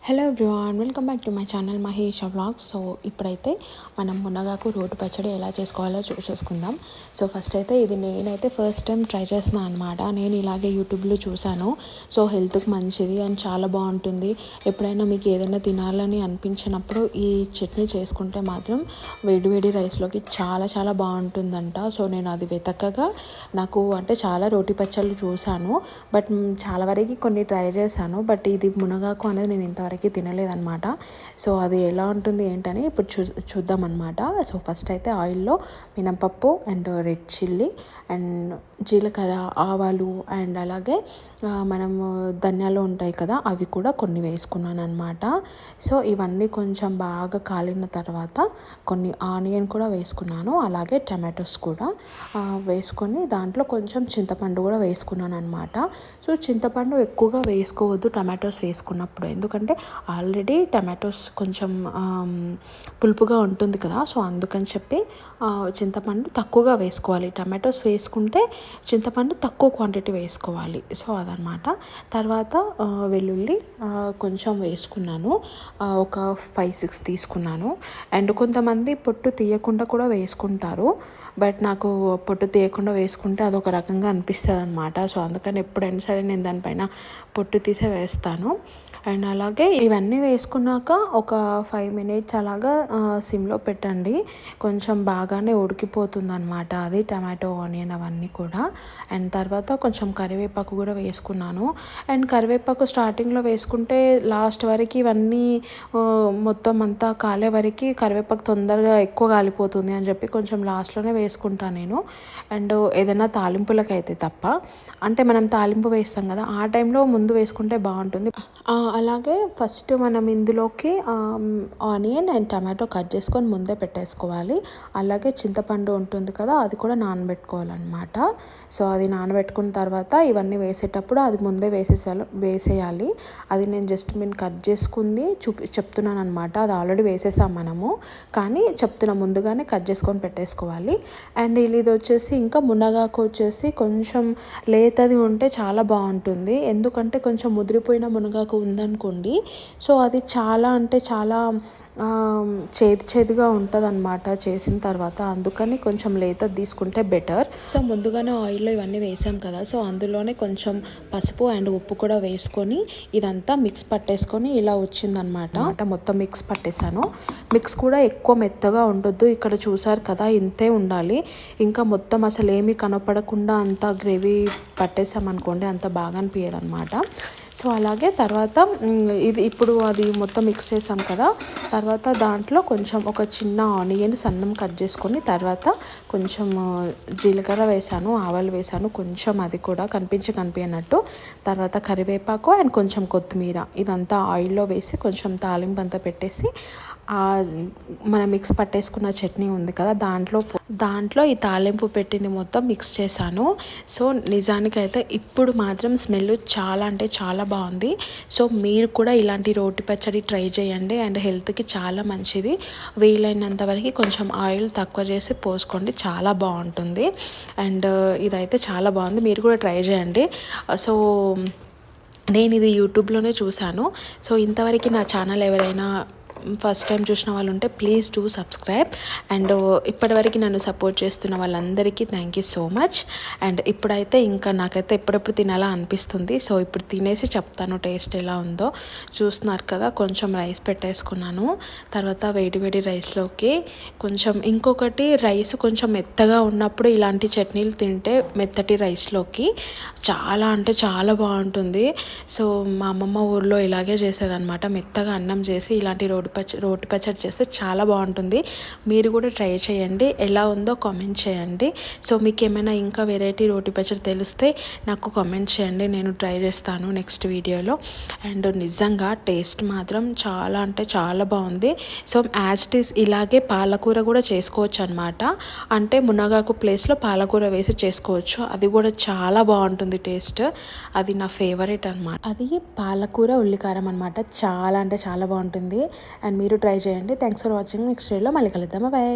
Hello everyone, welcome back to my channel Mahesh vlogs. So ఇప్పుడైతే మనం మునగాకు రోటి పచ్చడి ఎలా చేసుకోవాలో చూసేసుకుందాం. సో ఫస్ట్ అయితే ఇది నేనైతే ఫస్ట్ టైం ట్రై చేస్తున్నాను అనమాట. నేను ఇలాగే యూట్యూబ్లో చూశాను. సో హెల్త్కి మంచిది అండ్ చాలా బాగుంటుంది. ఎప్పుడైనా మీకు ఏదైనా తినాలని అనిపించినప్పుడు ఈ చట్నీ చేసుకుంటే మాత్రం వేడి రైస్లోకి చాలా చాలా బాగుంటుందంట. సో నేను అది వెతకగా నాకు అంటే చాలా రోటి పచ్చళ్ళు చూశాను, బట్ చాలా వరకు కొన్ని ట్రై చేశాను. బట్ ఇది మునగాకు అనేది నేను ఇంతవరకు తినలేదన్నమాట. సో అది ఎలా ఉంటుంది ఏంటని ఇప్పుడు చూద్దాం అనమాట. సో ఫస్ట్ అయితే ఆయిల్లో మినపప్పు అండ్ రెడ్ చిల్లీ అండ్ జీలకర్ర, ఆవాలు అండ్ అలాగే మనము ధనియాలు ఉంటాయి కదా, అవి కూడా కొన్ని వేసుకున్నాను అనమాట. సో ఇవన్నీ కొంచెం బాగా కాలిన తర్వాత కొన్ని ఆనియన్ కూడా వేసుకున్నాను, అలాగే టమాటోస్ కూడా వేసుకొని దాంట్లో కొంచెం చింతపండు కూడా వేసుకున్నాను అనమాట. సో చింతపండు ఎక్కువగా వేసుకోవద్దు టమాటోస్ వేసుకున్నప్పుడు, ఎందుకంటే ఆల్రెడీ టమాటోస్ కొంచెం పులుపుగా ఉంటుంది కదా. సో అందుకని చెప్పి చింతపండు తక్కువగా వేసుకోవాలి. టమాటోస్ వేసుకుంటే చింతపండు తక్కువ క్వాంటిటీ వేసుకోవాలి. సో అదనమాట. తర్వాత వెల్లుల్లి కొంచెం వేసుకున్నాను, ఒక 5-6 తీసుకున్నాను. అండ్ కొంతమంది పొట్టు తీయకుండా కూడా వేసుకుంటారు, బట్ నాకు పొట్టు తీయకుండా వేసుకుంటే అదొక రకంగా అనిపిస్తుంది అనమాట. సో అందుకని ఎప్పుడైనా సరే నేను దానిపైన పొట్టు తీసే వేస్తాను. అండ్ అలాగే ఇవన్నీ వేసుకున్నాక ఒక 5 minutes అలాగా సిమ్లో పెట్టండి. కొంచెం బాగానే ఉడికిపోతుంది అనమాట అది టమాటో, ఆనియన్ అవన్నీ కూడా. అండ్ తర్వాత కొంచెం కరివేపాకు కూడా వేసుకున్నాను. అండ్ కరివేపాకు స్టార్టింగ్లో వేసుకుంటే లాస్ట్ వరకు ఇవన్నీ మొత్తం అంతా కాలే వరకు కరివేపాకు తొందరగా ఎక్కువ కాలిపోతుంది అని చెప్పి కొంచెం లాస్ట్లోనే వేసుకుంటాను నేను. అండ్ ఏదైనా తాలింపులకైతే తప్ప, అంటే మనం తాలింపు వేస్తాం కదా, ఆ టైంలో ముందు వేసుకుంటే బాగుంటుంది. అలాగే ఫస్ట్ మనం ఇందులోకి ఆనియన్ అండ్ టమాటో కట్ చేసుకొని ముందే పెట్టేసుకోవాలి. అలాగే చింతపండు ఉంటుంది కదా, అది కూడా నానబెట్టుకోవాలన్నమాట. సో అది నానబెట్టుకున్న తర్వాత ఇవన్నీ వేసేటప్పుడు అది ముందే వేసేయాలి. అది నేను జస్ట్ మీరు కట్ చేసుకుంది చెప్తున్నాను అనమాట. అది ఆల్రెడీ వేసేసాం మనము, కానీ చెప్తున్నా ముందుగానే కట్ చేసుకొని పెట్టేసుకోవాలి. అండ్ ఇది వచ్చేసి ఇంకా మునగాకు వచ్చేసి కొంచెం లేతది ఉంటే చాలా బాగుంటుంది, ఎందుకంటే కొంచెం ముదిరిపోయిన మునగాకు ఉందనుకోండి, సో అది చాలా అంటే చాలా చేదుగా ఉంటుంది అనమాట చేసిన తర్వాత. అందుకని కొంచెం లేత తీసుకుంటే బెటర్. సో ముందుగానే ఆయిల్లో ఇవన్నీ వేసాం కదా, సో అందులోనే కొంచెం పసుపు అండ్ ఉప్పు కూడా వేసుకొని ఇదంతా మిక్స్ పట్టేసుకొని ఇలా వచ్చిందనమాట. మొత్తం మిక్స్ పట్టేశాను. మిక్స్ కూడా ఎక్కువ మెత్తగా ఉండొద్దు, ఇక్కడ చూసారు కదా ఇంతే ఉండాలి. ఇంకా మొత్తం అసలు ఏమీ కనపడకుండా అంత గ్రేవీ పట్టేసామనుకోండి అంత బాగా అనిపించదు అనమాట. సో అలాగే తర్వాత ఇది ఇప్పుడు అది మొత్తం మిక్స్ చేసాం కదా, తర్వాత దాంట్లో కొంచెం ఒక చిన్న ఆనియన్ సన్నం కట్ చేసుకొని, తర్వాత కొంచెం జీలకర్ర వేసాను, ఆవాలు వేసాను కొంచెం, అది కూడా కనిపించినట్టు. తర్వాత కరివేపాకు అండ్ కొంచెం కొత్తిమీర, ఇదంతా ఆయిల్లో వేసి కొంచెం తాలింపు అంతా పెట్టేసి మనం మిక్స్ పట్టేసుకున్న చట్నీ ఉంది కదా, దాంట్లో ఈ తాలింపు పెట్టింది మొత్తం మిక్స్ చేశాను. సో నిజానికైతే ఇప్పుడు మాత్రం స్మెల్ చాలా అంటే చాలా బాగుంది. సో మీరు కూడా ఇలాంటి రోటి పచ్చడి ట్రై చేయండి, అండ్ హెల్త్కి చాలా మంచిది. వీలైనంత వరకు కొంచెం ఆయిల్ తక్కువ చేసి పోసుకోండి, చాలా బాగుంటుంది. అండ్ ఇదైతే చాలా బాగుంది, మీరు కూడా ట్రై చేయండి. సో నేను ఇది యూట్యూబ్లోనే చూశాను. సో ఇంతవరకు నా ఛానల్ ఎవరైనా ఫస్ట్ టైం చూసిన వాళ్ళు ఉంటే ప్లీజ్ డూ సబ్స్క్రైబ్. అండ్ ఇప్పటివరకు నన్ను సపోర్ట్ చేస్తున్న వాళ్ళందరికీ thank you so much. And ఇప్పుడైతే ఇంకా నాకైతే ఎప్పుడెప్పుడు తినాలా అనిపిస్తుంది. సో ఇప్పుడు తినేసి చెప్తాను టేస్ట్ ఎలా ఉందో. చూస్తున్నారు కదా, కొంచెం రైస్ పెట్టేసుకున్నాను. తర్వాత వేడి రైస్లోకి కొంచెం ఇంకొకటి, రైస్ కొంచెం మెత్తగా ఉన్నప్పుడు ఇలాంటి చట్నీలు తింటే మెత్తటి రైస్లోకి చాలా అంటే చాలా బాగుంటుంది. సో మా అమ్మమ్మ ఊర్లో ఇలాగే చేసేదన్నమాట, మెత్తగా అన్నం చేసి ఇలాంటి రోటి పచ్చడి చేస్తే చాలా బాగుంటుంది. మీరు కూడా ట్రై చేయండి, ఎలా ఉందో కామెంట్ చేయండి. సో మీకు ఏమైనా ఇంకా వెరైటీ రోటి పచ్చడి తెలిస్తే నాకు కామెంట్ చేయండి, నేను ట్రై చేస్తాను నెక్స్ట్ వీడియోలో. అండ్ నిజంగా టేస్ట్ మాత్రం చాలా అంటే చాలా బాగుంది. సో యాజ్ ఇట్ ఈస్ ఇలాగే పాలకూర కూడా చేసుకోవచ్చు అనమాట, అంటే మునగాకు ప్లేస్లో పాలకూర వేసి చేసుకోవచ్చు, అది కూడా చాలా బాగుంటుంది టేస్ట్. అది నా ఫేవరెట్ అనమాట, అది పాలకూర ఉల్లికారం అనమాట. చాలా అంటే చాలా బాగుంటుంది, అండ్ మీరు ట్రై చేయండి. Thanks for watching. నెక్స్ట్ వీడియోలో మళ్ళీ కలుద్దాం. బాయ్.